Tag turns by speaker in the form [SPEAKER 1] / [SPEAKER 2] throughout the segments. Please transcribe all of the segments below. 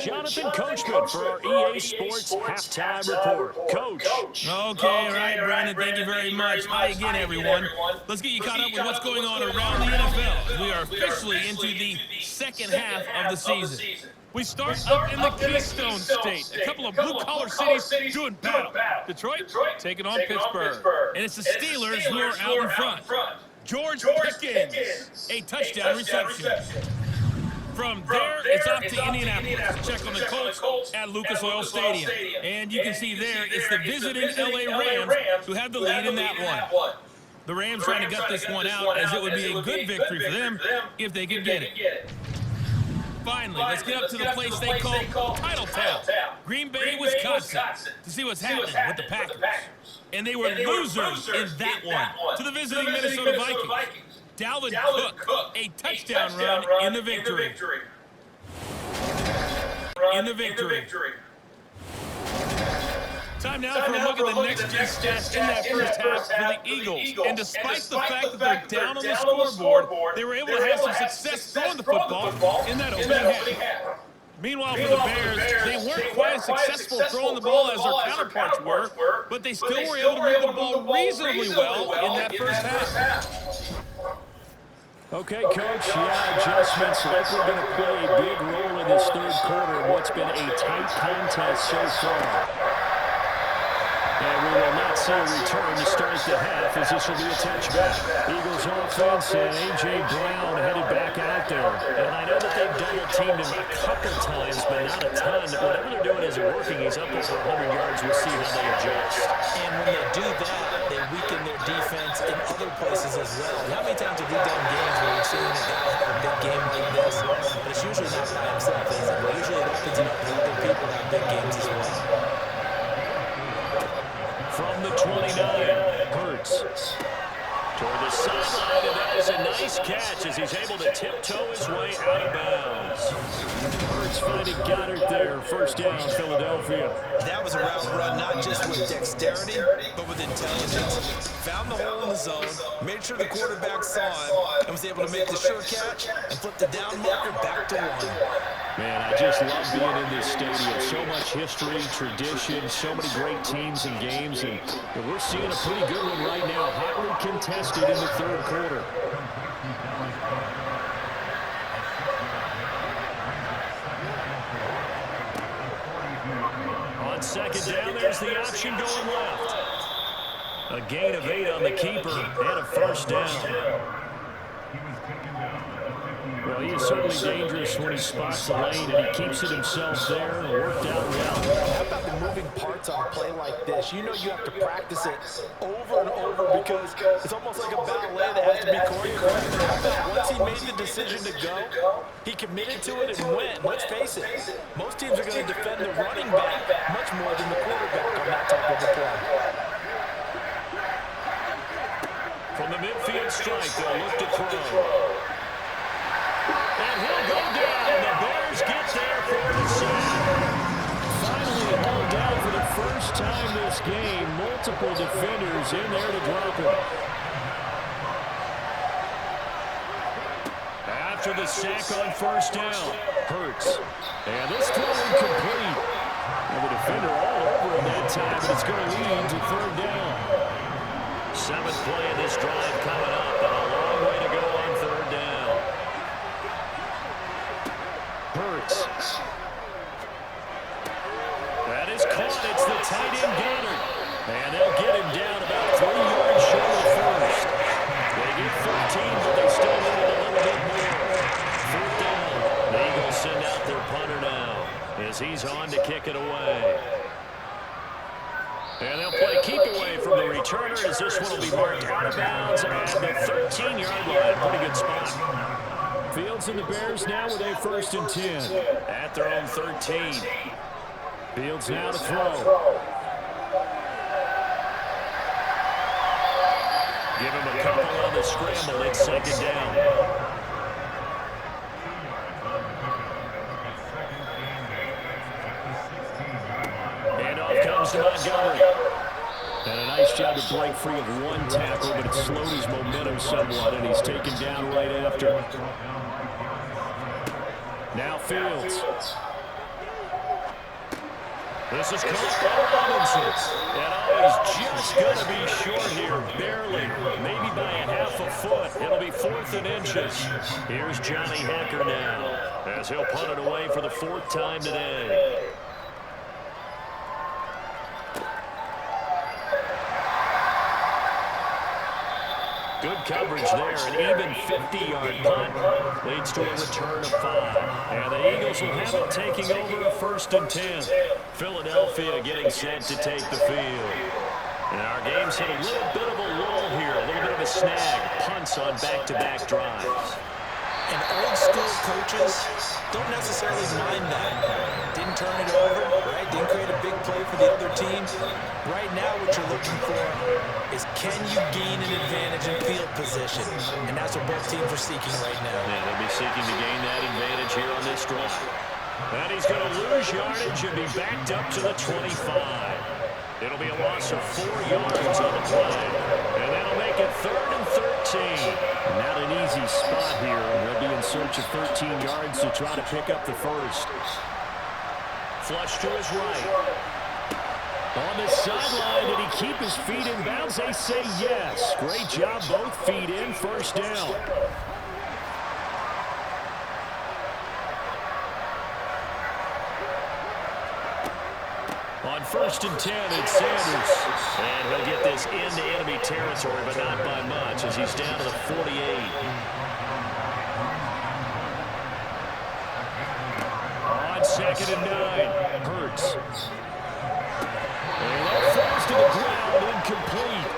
[SPEAKER 1] Jonathan Coachman for our EA Sports Halftime Report. Coach.
[SPEAKER 2] Okay, right, Brandon. Thank you very much. Hi again, everyone. Let's get you caught up with what's going on around the NFL. We are officially into the second half of the season. We start up in the Keystone State. A couple of blue-collar cities doing battle. Detroit taking on Pittsburgh. And it's the Steelers who are out in front. George Pickens, a touchdown reception. From there, it's off to Indianapolis. Check on the Colts at Lucas Oil Stadium. And you can see there, it's the visiting LA Rams who have the lead in that one. The Rams trying to gut this one out, as it would be a good victory for them if they could get it. Finally, let's get up to the place they call Title Town, Green Bay, Wisconsin, to see what's happening with the Packers. And they were losers in that one to the visiting Minnesota Vikings. Dalvin Cook, a touchdown run in the victory. Time now for a look at the next-gen stats in that first half for the Eagles. And despite the fact that they're down on the scoreboard, they were able to have some success throwing the football in that opening half. Meanwhile, for the Bears, they weren't quite as successful throwing the ball as their counterparts were, but they still were able to move the ball reasonably well in that first half.
[SPEAKER 1] Okay, Coach, adjustments likely going to play a big role in this third quarter in what's been a tight contest so far. And we will not see a return to start the half, as this will be a touchback. Eagles offense and A.J. Brown headed back out there. And I know that they've double-teamed him a couple times, but not a ton. Whatever they're doing isn't working. He's up over 100 yards. We'll see how they adjust.
[SPEAKER 3] And when they do that, they weaken their defense in other places as well. How many times have we done games where we've seen a guy have a big game like this? But it's usually not by himself, is it? Usually it opens up to other people that have big games as well.
[SPEAKER 1] From the 29, Hurts toward the sideline, and that is a nice catch as he's able to tiptoe his way out of bounds. Hurts finding Goddard there, first down, Philadelphia.
[SPEAKER 3] That was a route run not just with dexterity, but with intelligence. Found the hole in the zone, made sure the quarterback saw him, and was able to make the sure catch and flip the down marker back to one.
[SPEAKER 1] Man, I just love being in this stadium. So much history, tradition, so many great teams and games, and we're seeing a pretty good one right now. Hotly contested in the third quarter. On second down, there's the option going left. A gain of 8 on the keeper and a first down. Well, he is certainly dangerous when he spots the lane, and he keeps it himself there and worked out well.
[SPEAKER 4] How about the moving parts on a play like this? You know you have to practice it over and over because it's almost like a ballet that has to be choreographed. How about once he made the decision to go, he committed to it and went. Let's face it, most teams are going to defend the running back much more than the quarterback on that type of a play.
[SPEAKER 1] From the midfield strike, they'll look to throw. And he'll go down. The Bears get there for the sack. Finally hauled down for the first time this game. Multiple defenders in there to drop him. After the sack on first down, Hurts. And this throw incomplete. And the defender all over him that time, but it's going to lead to third down. 7th play of this drive coming up, and a long way to go on third down. Hurts. That is caught. It's the tight end Goddard. And they'll get him down about 3 yards short of first. They get 13, but they still need it a little bit more. Fourth down. The Eagles send out their punter now as he's on to kick it away. And they'll play keep away from the returner as this one will be marked out of bounds at the 13-yard line. Pretty good spot. Fields and the Bears now with a 1st and 10 at their own 13. Fields now to throw. Give him a couple on the scramble. It's 2nd down. And off comes to Montgomery. And a nice job to break free of one tackle, but it slowed his momentum somewhat, and he's taken down right after. Now Fields. This is caught by Robinson. And he's just going to be short here, barely, maybe by a half a foot. It'll be 4th and inches. Here's Johnny Hekker now, as he'll punt it away for the 4th time today. Good coverage there, an even 50-yard punt leads to a return of 5. And the Eagles will have it taking over a 1st and 10. Philadelphia getting set to take the field. And our game's hit a little bit of a lull here, a little bit of a snag. Punts on back-to-back drives.
[SPEAKER 3] And old-school coaches don't necessarily mind that. Didn't turn it over, right? Didn't create a big play for the other team. Right now, what you're looking for is can you gain an advantage in field position? And that's what both teams are seeking right now.
[SPEAKER 1] Yeah, they'll be seeking to gain that advantage here on this drive. And he's going to lose yardage and be backed up to the 25. It'll be a loss of 4 yards on the play. And that'll make it 3rd and 13. Not an easy spot here. They'll be in search of 13 yards to try to pick up the first. Flush to his right. On the sideline, did he keep his feet in bounds? They say yes. Great job, both feet in, 1st down. On 1st and 10, it's Sanders. And he'll get this into enemy territory, but not by much, as he's down to the 48. On 2nd and 9, Hurts. And that falls to the ground, incomplete.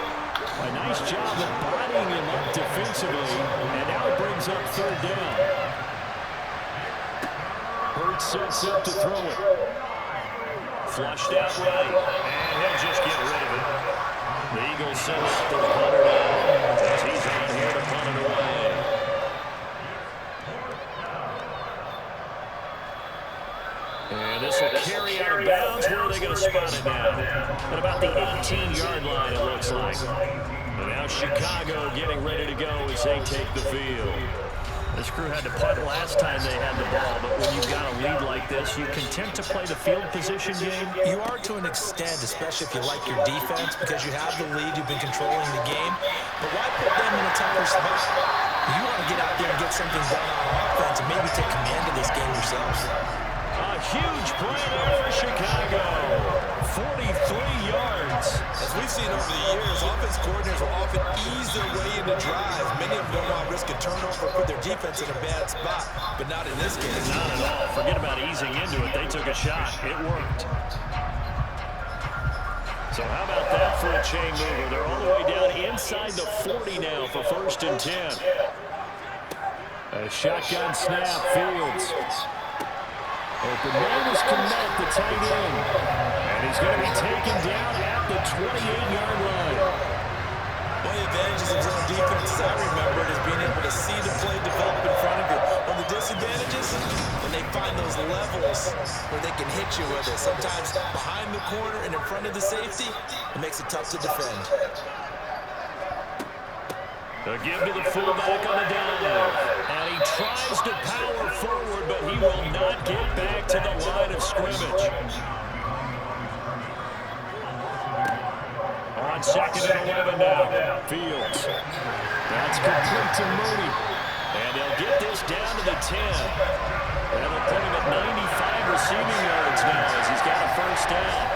[SPEAKER 1] A nice job of bodying him up defensively, and now it brings up 3rd down. Hurts sets up to throw it. Flushed out right, and he'll just get rid of it. The Eagles send out their punter now, as he's out here to punt it away. And this will carry out of bounds. Where are they going to spot it now? At about the 18-yard line, it looks like. And now Chicago getting ready to go as they take the field. This crew had to punt last time they had the ball, but when you've got a lead like this, you content to play the field position game?
[SPEAKER 3] You are to an extent, especially if you like your defense, because you have the lead, you've been controlling the game. But why put them in a tougher spot? You want to get out there and get something done on offense and maybe take command of this game yourself.
[SPEAKER 1] A huge play there for Chicago. 43 yards.
[SPEAKER 4] As we've seen over the years, offense coordinators will often ease their way into drives. Many of them don't want to risk a turnover or put their defense in a bad spot, but not in this case.
[SPEAKER 1] Not at all. Forget about easing into it. They took a shot. It worked. So how about that for a chain mover? They're all the way down inside the 40 now for 1st and 10. A shotgun snap, Fields. Open man is Kmet, the tight end. And he's going to be taken down at the 28-yard line.
[SPEAKER 4] One of the advantages of zone defense, as I remember, is being able to see the play develop in front of you. One of the disadvantages, when they find those levels where they can hit you with it, sometimes behind the corner and in front of the safety, it makes it tough to defend.
[SPEAKER 1] A give to the fullback on the dive. And he tries to power forward, but he will not get back to the line of scrimmage. On 2nd and 11 now, Fields. That's complete to Mooney. And they'll get this down to the 10. And they'll put him at 95 receiving yards now as he's got a 1st down.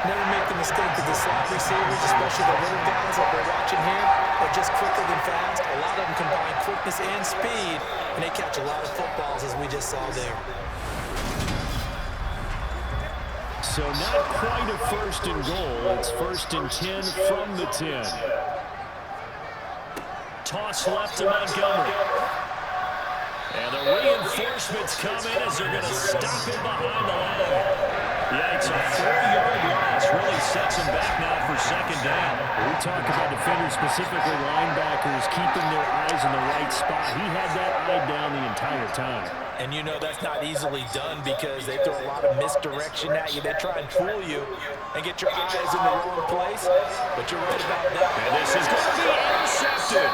[SPEAKER 3] Never make the mistake that the slot receivers, especially the little guys that we're watching here, are just quicker than fast. A lot of them combine quickness and speed, and they catch a lot of footballs, as we just saw there.
[SPEAKER 1] So not quite a 1st and goal. It's 1st and 10 from the 10. Toss left to Montgomery. And the reinforcements come in as they're going to stop him behind the line. Yeah, it's a 4-yard loss. Really sets him back now for 2nd down. We talk about defenders, specifically linebackers, keeping their eyes in the right spot. He had that eye down the entire time.
[SPEAKER 3] And you know that's not easily done because they throw a lot of misdirection at you. They try and fool you and get your eyes in the wrong place. But you're right about that.
[SPEAKER 1] And this is going to be intercepted.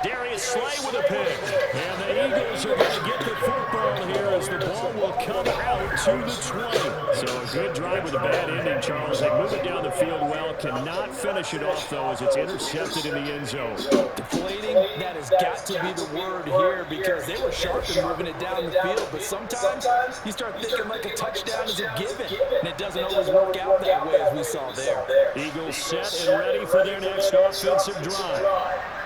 [SPEAKER 1] Darius Slay with a pick. And the Eagles are going to get the football here as the ball will come out to the 20. So a good drive with a bad ending, Charles. They move it down the field well, cannot finish it off, though, as it's intercepted in the end zone.
[SPEAKER 4] Deflating, that has got to be the word here, because they were sharp in moving it down the field, but sometimes you start thinking like a touchdown is a given, and it doesn't always work out that way as we saw there.
[SPEAKER 1] Eagles set and ready for their next offensive drive.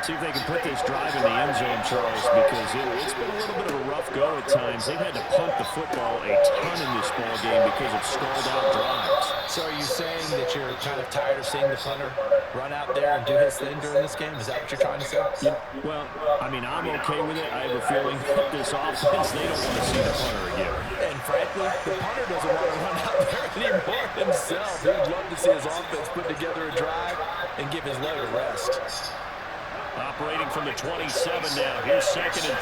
[SPEAKER 1] See if they can put this drive in the end zone, Charles, because it's been a little bit of a rough go at times. They've had to punt the football a ton in this ball game because of stalled-out drives.
[SPEAKER 4] So are you saying that you're kind of tired of seeing the punter run out there and do his thing during this game? Is that what you're trying to say?
[SPEAKER 1] Yeah, well, I mean, I'm okay with it. I have a feeling that this offense, they don't want to see the punter again.
[SPEAKER 4] And frankly, the punter doesn't want to run out there anymore himself. He'd love to see his offense put together a drive and give his leg a rest.
[SPEAKER 1] Operating from the 27 now. Here's 2nd and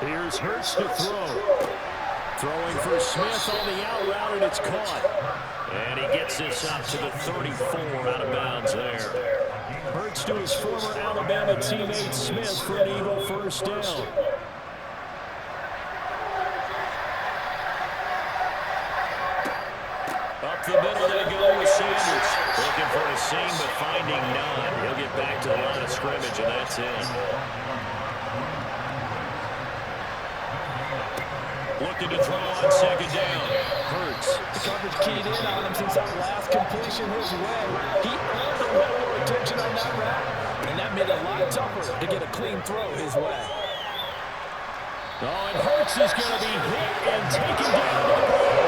[SPEAKER 1] 3. Here's Hurts to throw. Throwing for Smith on the out route, and it's caught. And he gets this up to the 34, out of bounds there. Hurts to his former Alabama teammate Smith for an Eagle first down. Up the middle they go with Sanders. Looking for a seam, but finding none. He'll get back to the line of scrimmage, and that's it. Looking to throw on 2nd down. Hurts.
[SPEAKER 4] The coverage keyed in on him since that last completion his way. He earned a little more attention on that route, and that made it a lot tougher to get a clean throw his way.
[SPEAKER 1] Oh, and Hurts is going to be hit and taken down to the ground.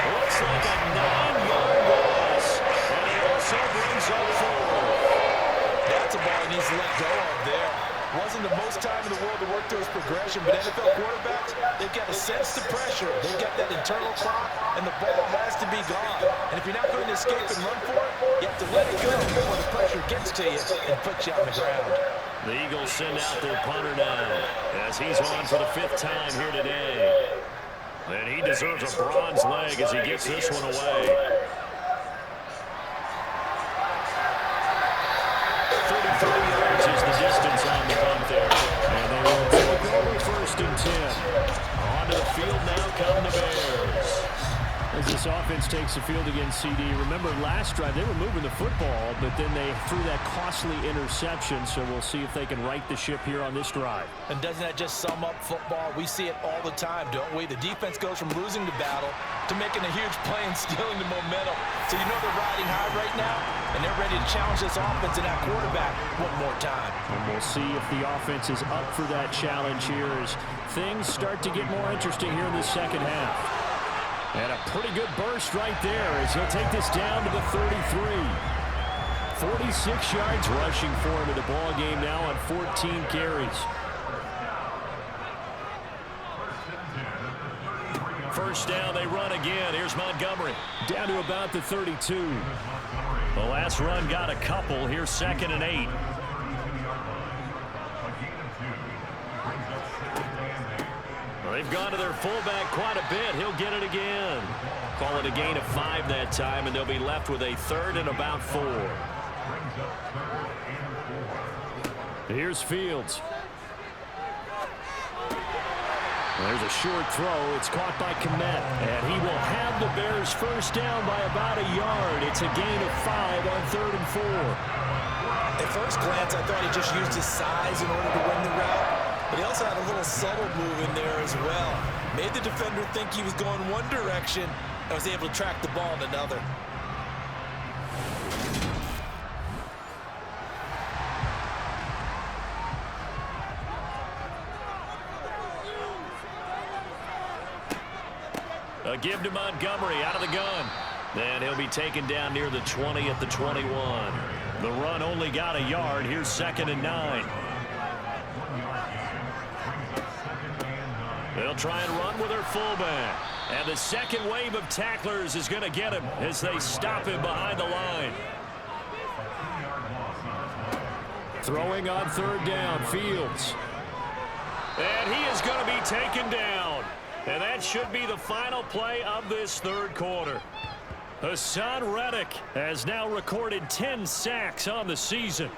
[SPEAKER 1] Looks like a 9-yard loss, and he also brings up 4.
[SPEAKER 4] That's a ball he needs to let go of there. Wasn't the most time in the world to work through his progression, but NFL quarterbacks, they've got to sense the pressure. They've got that internal clock, and the ball has to be gone. And if you're not going to escape and run for it, you have to let it go before the pressure gets to you and puts you on the ground.
[SPEAKER 1] The Eagles send out their punter now, as he's on for the 5th time here today. And he deserves a bronze leg as he gets this one away. 33 yards is the distance on the punt there. And they will take over 1st and 10. Onto the field now come the Bears. As this offense takes the field against CD, remember last drive they were moving the football, but then they threw that costly interception, so we'll see if they can right the ship here on this drive.
[SPEAKER 4] And doesn't that just sum up football? We see it all the time, don't we? The defense goes from losing the battle to making a huge play and stealing the momentum. So you know they're riding high right now, and they're ready to challenge this offense and that quarterback one more time.
[SPEAKER 1] And we'll see if the offense is up for that challenge here as things start to get more interesting here in the 2nd half. And a pretty good burst right there as he'll take this down to the 33. 46 yards rushing for him in the ball game now on 14 carries. First down, they run again. Here's Montgomery. Down to about the 32. The last run got a couple. Here's 2nd and 8. They've gone to their fullback quite a bit. He'll get it again. Call it a gain of 5 that time, and they'll be left with a 3rd and about 4. Here's Fields. There's a short throw. It's caught by Kmet, and he will have the Bears first down by about a yard. It's a gain of 5 on 3rd and 4.
[SPEAKER 4] At first glance, I thought he just used his size in order to win the route. But he also had a little subtle move in there as well. Made the defender think he was going one direction and was able to track the ball in another.
[SPEAKER 1] A give to Montgomery out of the gun. Then he'll be taken down near the 20 at the 21. The run only got a yard. Here's 2nd and 9. They'll try and run with their fullback. And the second wave of tacklers is going to get him as they stop him behind the line. Throwing on 3rd down, Fields. And he is going to be taken down. And that should be the final play of this 3rd quarter. Hassan Reddick has now recorded 10 sacks on the season.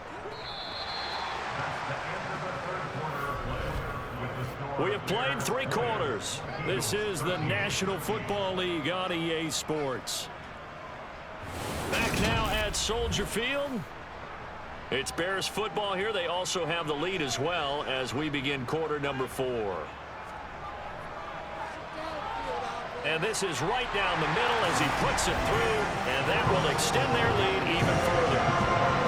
[SPEAKER 1] We have played 3 quarters. This is the National Football League on EA Sports. Back now at Soldier Field. It's Bears football here. They also have the lead as well as we begin quarter number 4. And this is right down the middle as he puts it through, and that will extend their lead even further.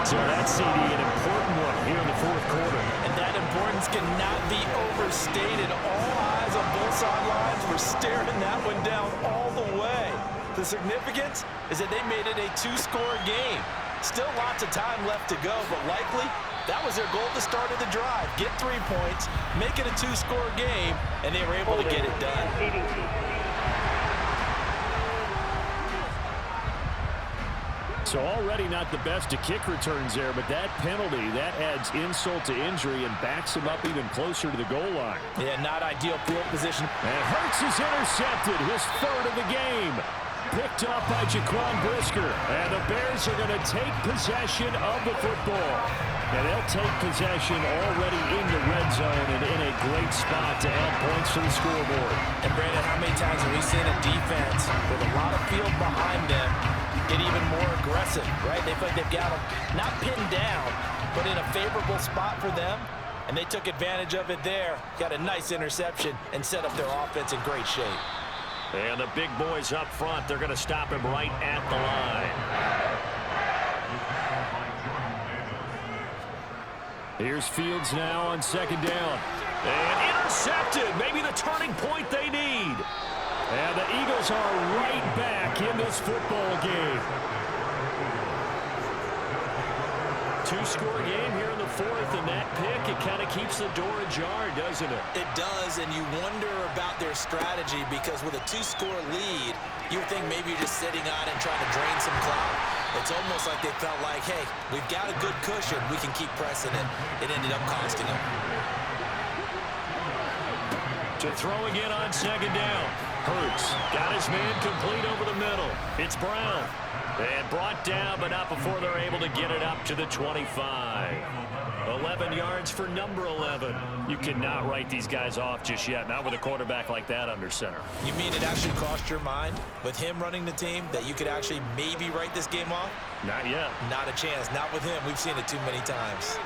[SPEAKER 1] So that's, CD, an important one here in the 4th quarter.
[SPEAKER 4] And that importance cannot be overstated. All eyes on both sidelines were staring that one down all the way. The significance is that they made it a 2-score game. Still lots of time left to go, but likely that was their goal at the start of the drive. Get 3 points, make it a 2-score game, and they were able to get it done.
[SPEAKER 1] So already not the best of kick returns there, but that penalty, that adds insult to injury and backs him up even closer to the goal line.
[SPEAKER 4] Yeah, not ideal field position.
[SPEAKER 1] And Hurts is intercepted, his 3rd of the game. Picked up by Jaquan Brisker. And the Bears are going to take possession of the football. And they'll take possession already in the red zone and in a great spot to add points to the scoreboard.
[SPEAKER 4] And Brandon, how many times have we seen a defense with a lot of field behind them get even more aggressive, right? They feel like they've got them not pinned down, but in a favorable spot for them. And they took advantage of it there. Got a nice interception and set up their offense in great shape.
[SPEAKER 1] And the big boys up front, they're going to stop him right at the line. Here's Fields now on 2nd down. And intercepted, maybe the turning point they need. And the Eagles are right back in this football game. 2-score game here in the 4th, and that pick, it kind of keeps the door ajar, doesn't it?
[SPEAKER 3] It does, and you wonder about their strategy because with a 2-score lead, you would think maybe you're just sitting on it and trying to drain some clock. It's almost like they felt like, hey, we've got a good cushion. We can keep pressing it. It ended up costing them.
[SPEAKER 1] To throw again on 2nd down. Hurts got his man complete over the middle. It's Brown. And brought down, but not before they're able to get it up to the 25. 11 yards for number 11. You cannot write these guys off just yet, not with a quarterback like that under center.
[SPEAKER 3] You mean it actually crossed your mind with him running the team that you could actually maybe write this game off?
[SPEAKER 1] Not yet.
[SPEAKER 3] Not a chance. Not with him. We've seen it too many times.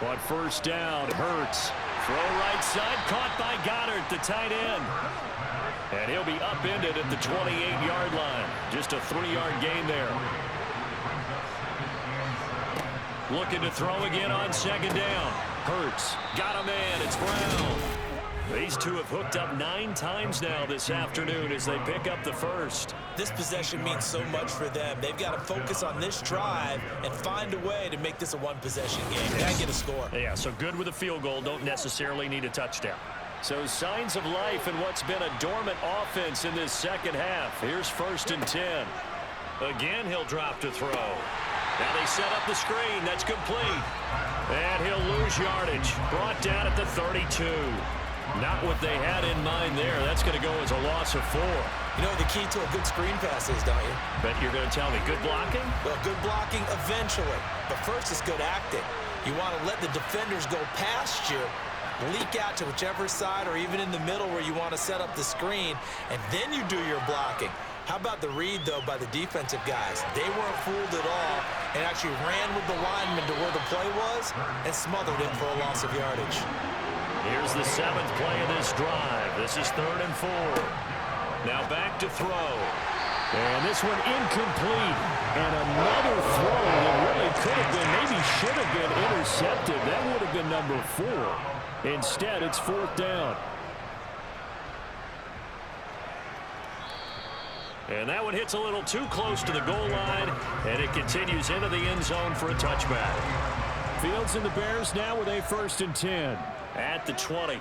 [SPEAKER 1] On 1st down, Hurts. Throw right side, caught by Goddard, the tight end. And he'll be upended at the 28-yard line. Just a 3-yard gain there. Looking to throw again on 2nd down. Hurts got a man. It's Brown. These two have hooked up 9 times now this afternoon as they pick up the 1st.
[SPEAKER 3] This possession means so much for them. They've got to focus on this drive and find a way to make this a 1-possession game. They gotta get a score.
[SPEAKER 1] Yeah, so good with a field goal. Don't necessarily need a touchdown. So signs of life in what's been a dormant offense in this 2nd half. Here's 1st and 10. Again, he'll drop to throw. Now they set up the screen. That's complete. And he'll lose yardage. Brought down at the 32. Not what they had in mind there. That's going to go as a loss of 4.
[SPEAKER 3] You know what the key to a good screen pass is, don't you?
[SPEAKER 1] Bet you're going to tell me good blocking?
[SPEAKER 3] Well, good blocking eventually. But first is good acting. You want to let the defenders go past you, leak out to whichever side or even in the middle where you want to set up the screen, and then you do your blocking. How about the read, though, by the defensive guys? They weren't fooled at all and actually ran with the lineman to where the play was and smothered him for a loss of yardage.
[SPEAKER 1] Here's the 7th play of this drive. This is 3rd and 4. Now back to throw. And this one incomplete. And another throw that really could have been, maybe should have been intercepted. That would have been number 4. Instead, it's 4th down. And that one hits a little too close to the goal line, and it continues into the end zone for a touchback. Fields and the Bears now with a 1st and 10 at the 20.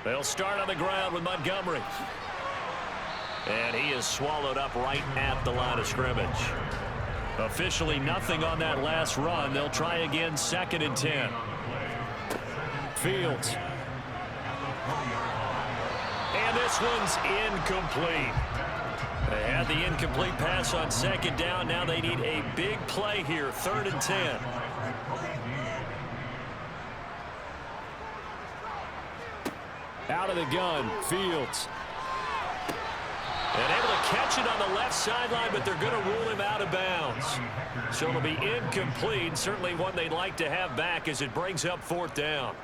[SPEAKER 1] They'll start on the ground with Montgomery. And he is swallowed up right at the line of scrimmage. Officially nothing on that last run. They'll try again, 2nd and 10. Fields. And this one's incomplete. They had the incomplete pass on 2nd down. Now they need a big play here, 3rd and 10. Out of the gun, Fields.
[SPEAKER 5] And able to catch it on the left sideline, but they're going to rule him out of bounds. So it'll be incomplete. Certainly one they'd like to have back as it brings up 4th down.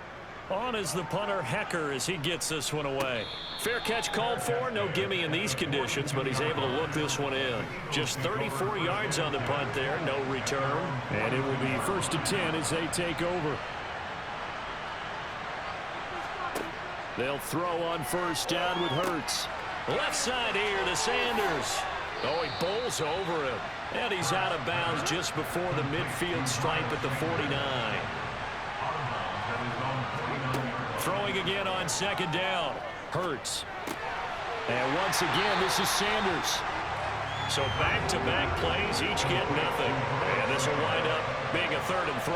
[SPEAKER 1] On is the punter, Hecker, as he gets this one away. Fair catch called for. No gimme in these conditions, but he's able to look this one in. Just 34 yards on the punt there. No return. And it will be 1st and 10 as they take over. They'll throw on 1st down with Hurts.
[SPEAKER 5] Left side here to Sanders. Oh, he bowls over him.
[SPEAKER 1] And he's out of bounds just before the midfield stripe at the 49. Throwing again on 2nd down. Hurts. And once again, this is Sanders.
[SPEAKER 5] So back-to-back plays, each get nothing. And this will wind up being a 3rd and 3.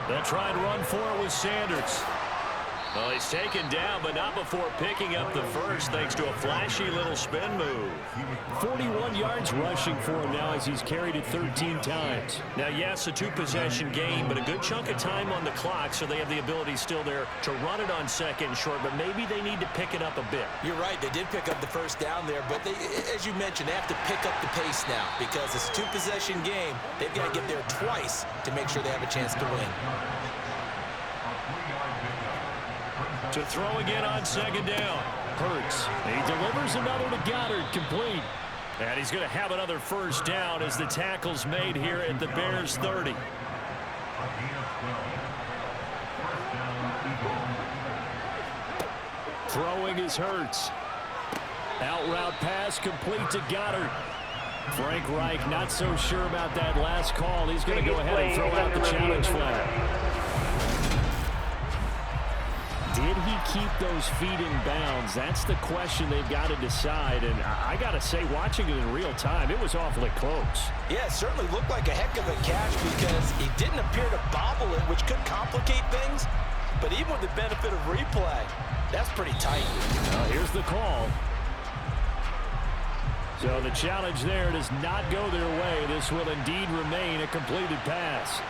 [SPEAKER 1] They'll try and run for it with Sanders.
[SPEAKER 5] Well, he's taken down, but not before picking up the first, thanks to a flashy little spin move.
[SPEAKER 1] 41 yards rushing for him now as he's carried it 13 times.
[SPEAKER 5] Now, yes, a 2-possession game, but a good chunk of time on the clock, so they have the ability still there to run it on 2nd and short, but maybe they need to pick it up a bit.
[SPEAKER 3] You're right. They did pick up the 1st down there, but they, as you mentioned, they have to pick up the pace now because it's a 2-possession game. They've got to get there twice to make sure they have a chance to win.
[SPEAKER 1] To throw again on 2nd down. Hurts. He delivers another to Goddard, complete.
[SPEAKER 5] And he's going to have another 1st down as the tackle's made here at the Bears 30.
[SPEAKER 1] Throwing is Hurts. Out route pass complete to Goddard. Frank Reich not so sure about that last call. He's going to go ahead and throw out the challenge flag. Did he keep those feet in bounds? That's the question they've got to decide. And I got to say, watching it in real time, it was awfully close.
[SPEAKER 3] Yeah, it certainly looked like a heck of a catch because he didn't appear to bobble it, which could complicate things. But even with the benefit of replay, that's pretty tight.
[SPEAKER 1] Here's the call. So the challenge there does not go their way. This will indeed remain a completed pass.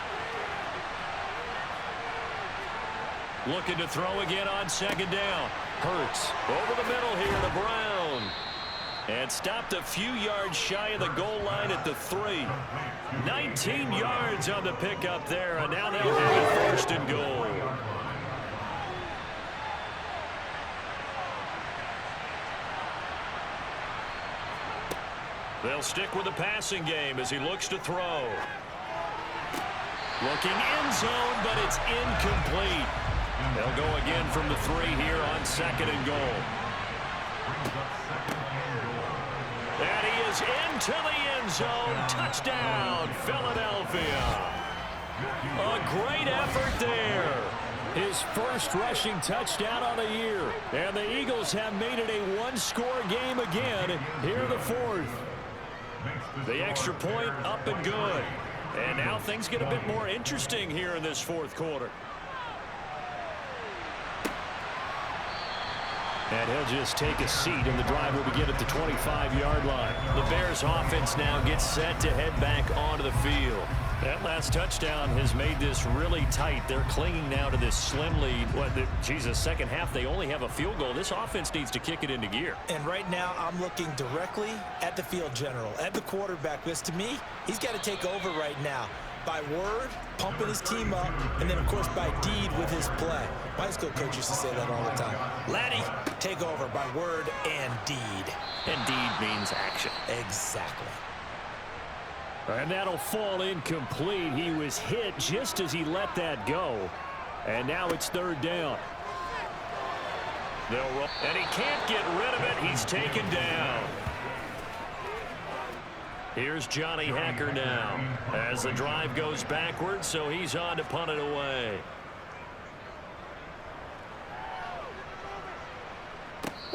[SPEAKER 5] Looking to throw again on 2nd down. Hurts over the middle here to Brown. And stopped a few yards shy of the goal line at the 3. 19 yards on the pickup there, and now they'll have it 1st and goal. They'll stick with the passing game as he looks to throw. Looking end zone, but it's incomplete. They'll go again from the 3 here on 2nd and goal. And he is into the end zone. Touchdown, Philadelphia. A great effort there.
[SPEAKER 1] His first rushing touchdown on the year. And the Eagles have made it a one-score game again here in the 4th.
[SPEAKER 5] The extra point up and good. And now things get a bit more interesting here in this 4th quarter.
[SPEAKER 1] And he'll just take a seat, and the drive will begin at the 25-yard line.
[SPEAKER 5] The Bears offense now gets set to head back onto the field.
[SPEAKER 1] That last touchdown has made this really tight. They're clinging now to this slim lead. Second half, they only have a field goal. This offense needs to kick it into gear.
[SPEAKER 3] And right now, I'm looking directly at the field general, at the quarterback, because to me, he's got to take over right now. By word, pumping his team up, and then, of course, by deed with his play. My high school coach used to say that all the time. Laddie, take over by word and deed.
[SPEAKER 1] And deed means action.
[SPEAKER 3] Exactly.
[SPEAKER 1] And that'll fall incomplete. He was hit just as he let that go. And now it's 3rd down.
[SPEAKER 5] They'll roll, and he can't get rid of it. He's taken down. Here's Johnny Hecker now as the drive goes backwards, so he's on to punt it away.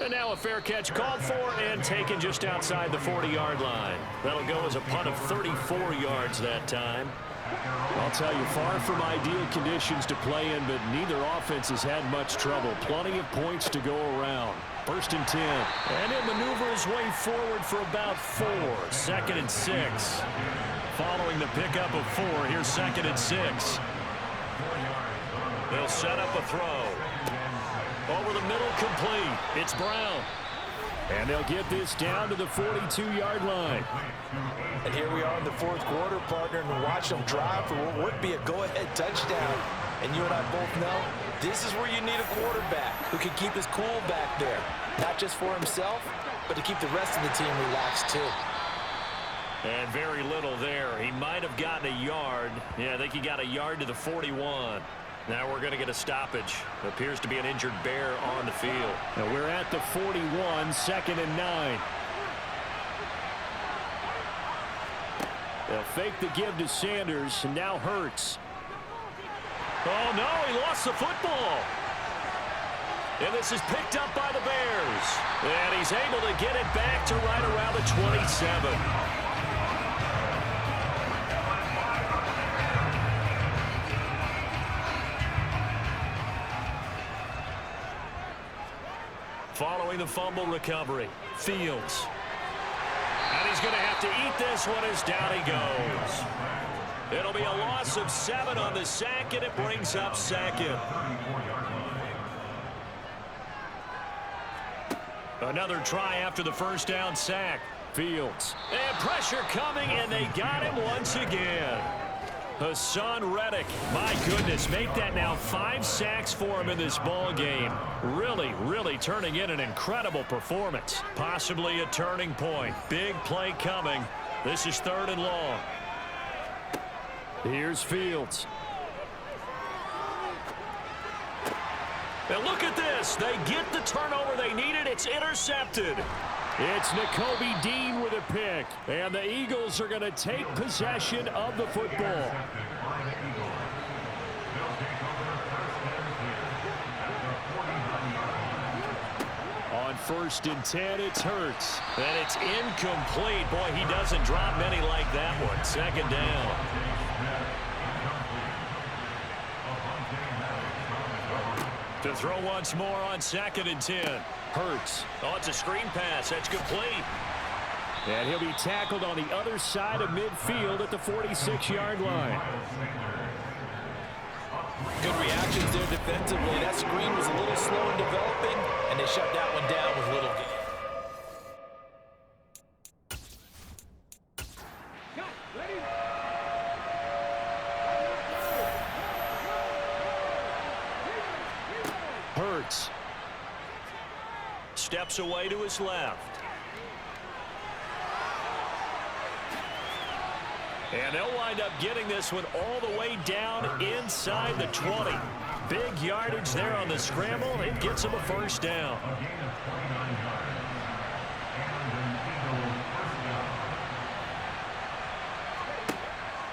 [SPEAKER 5] And now a fair catch called for and taken just outside the 40-yard line. That'll go as a punt of 34 yards that time.
[SPEAKER 1] I'll tell you, far from ideal conditions to play in, but neither offense has had much trouble. Plenty of points to go around. 1st and 10.
[SPEAKER 5] And he'll maneuver his way forward for about 4. 2nd and 6. Following the pickup of 4, here's 2nd and 6. They'll set up a throw. Over the middle, complete. It's Brown.
[SPEAKER 1] And they'll get this down to the 42-yard line.
[SPEAKER 4] And here we are in the fourth quarter, partner, and watch them drive for what would be a go-ahead touchdown. And you and I both know this is where you need a quarterback who can keep his cool back there. Not just for himself, but to keep the rest of the team relaxed too.
[SPEAKER 5] And very little there. He might have gotten a yard. Yeah, I think he got a yard to the 41. Now we're going to get a stoppage. Appears to be an injured Bear on the field.
[SPEAKER 1] And we're at the 41, 2nd and 9. They'll fake the give to Sanders, and now Hurts.
[SPEAKER 5] Oh, no, he lost the football. And this is picked up by the Bears. And he's able to get it back to right around the 27. Following the fumble recovery, Fields. And he's going to have to eat this one as down he goes. It'll be a loss of 7 on the sack, and it brings up 2nd. Another try after the first down sack. Fields. And pressure coming, and they got him once again. Hassan Reddick, my goodness, make that now 5 sacks for him in this ball game. Really turning in an incredible performance. Possibly a turning point. Big play coming. This is 3rd and long.
[SPEAKER 1] Here's Fields.
[SPEAKER 5] And look at this. They get the turnover they needed. It's intercepted.
[SPEAKER 1] It's Nakobe Dean with a pick. And the Eagles are going to take possession of the football. On 1st and 10, it's Hurts.
[SPEAKER 5] And it's incomplete. Boy, he doesn't drop many like that one. 2nd down. To throw once more on 2nd and 10. Hurts. Oh, it's a screen pass. That's complete.
[SPEAKER 1] And he'll be tackled on the other side of midfield at the 46-yard line.
[SPEAKER 4] Good reactions there defensively. That screen was a little slow in developing, and they shut that one down with little gain.
[SPEAKER 1] Hurts.
[SPEAKER 5] Steps away to his left. And they'll wind up getting this one all the way down inside the 20. Big yardage there on the scramble. It gets them a 1st down.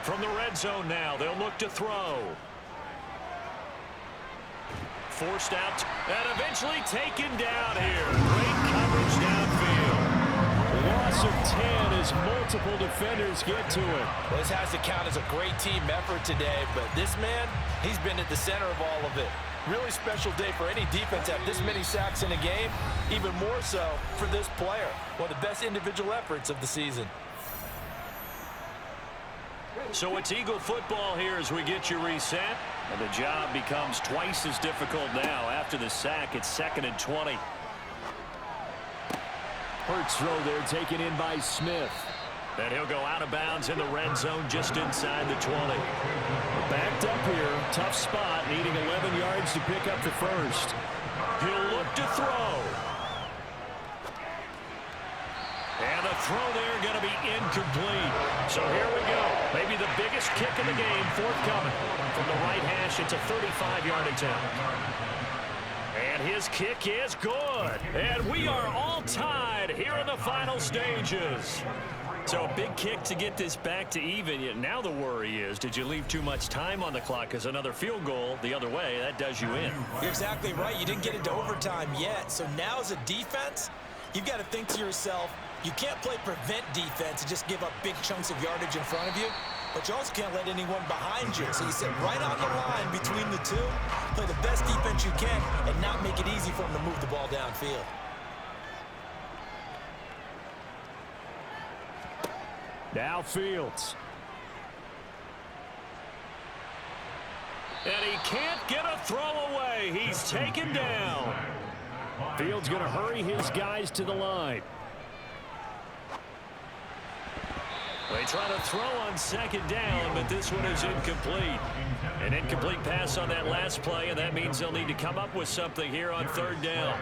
[SPEAKER 5] From the red zone now, they'll look to throw. Forced out and eventually taken down here. Great coverage downfield.
[SPEAKER 1] Loss of 10 as multiple defenders get to it.
[SPEAKER 4] Well, this has to count as a great team effort today, but this man, he's been at the center of all of it. Really special day for any defense to have this many sacks in a game, even more so for this player. One of the best individual efforts of the season.
[SPEAKER 5] So it's Eagle football here as we get you reset. And the job becomes twice as difficult now. After the sack, it's 2nd and 20.
[SPEAKER 1] Hurts throw there taken in by Smith.
[SPEAKER 5] And he'll go out of bounds in the red zone just inside the 20.
[SPEAKER 1] Backed up here. Tough spot. Needing 11 yards to pick up the 1st.
[SPEAKER 5] He'll look to throw. And the throw there going to be incomplete. So here we go. Maybe the biggest kick of the game forthcoming. From the right hash, it's a 35-yard attempt. And his kick is good. And we are all tied here in the final stages. So a big kick to get this back to even. Yet now the worry is, did you leave too much time on the clock? Because another field goal the other way, that does you in.
[SPEAKER 3] You're exactly right. You didn't get into overtime yet. So now as a defense, you've got to think to yourself, you can't play prevent defense and just give up big chunks of yardage in front of you, but you also can't let anyone behind you. So you sit right on the line between the two, play the best defense you can, and not make it easy for them to move the ball downfield.
[SPEAKER 1] Now Fields.
[SPEAKER 5] And he can't get a throw away. He's taken down.
[SPEAKER 1] Fields going to hurry his guys to the line.
[SPEAKER 5] They try to throw on second down, but this one is incomplete. An incomplete pass on that last play, and that means they'll need to come up with something here on third down.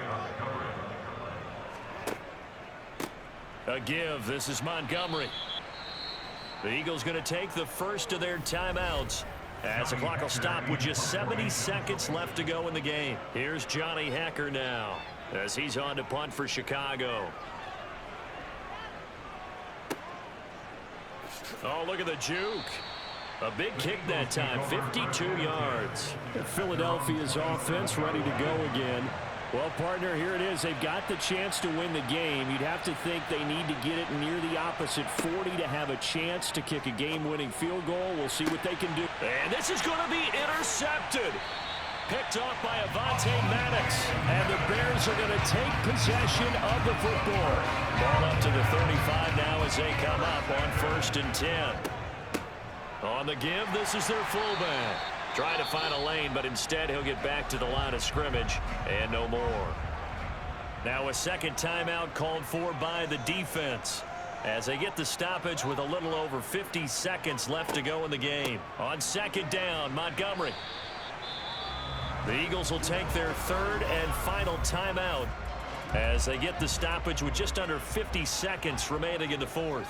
[SPEAKER 5] A give. This is Montgomery. The Eagles going to take the first of their timeouts as the clock will stop with just 70 seconds left to go in the game. Here's Johnny Hekker now as he's on to punt for Chicago. Oh, look at the juke. A big kick that time, 52 yards.
[SPEAKER 1] Philadelphia's offense ready to go again. Well, partner, here it is. They've got the chance to win the game. You'd have to think they need to get it near the opposite 40 to have a chance to kick a game-winning field goal. We'll see what they can do.
[SPEAKER 5] And this is going to be intercepted. Picked off by Avonte Maddox. And the Bears are going to take possession of the football. Ball up to the 35 now as they come up on 1st and 10. On the give, this is their fullback. Trying to find a lane, but instead he'll get back to the line of scrimmage and no more. Now a second timeout called for by the defense as they get the stoppage with a little over 50 seconds left to go in the game. On second down, Montgomery. The Eagles will take their third and final timeout as they get the stoppage with just under 50 seconds remaining in the fourth.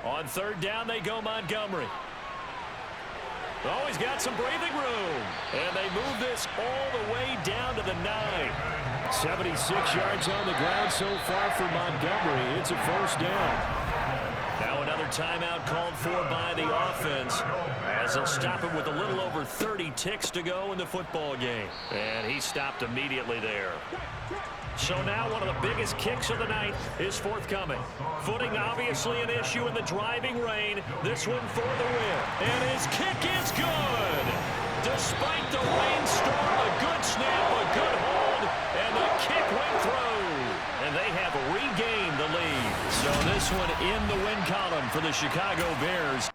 [SPEAKER 5] On third down, they go Montgomery. Oh, he's got some breathing room. And they move this all the way down to the 9.
[SPEAKER 1] 76 yards on the ground so far for Montgomery. It's a first down.
[SPEAKER 5] Now another timeout called for by the offense as they'll stop him with a little over 30 ticks to go in the football game. And he stopped immediately there. So now one of the biggest kicks of the night is forthcoming. Footing obviously an issue in the driving rain. This one for the win. And his kick is good. Despite the rainstorm, a good snap, a good hold, and the kick went through. And they have regained the lead. So this one in the win column for the Chicago Bears.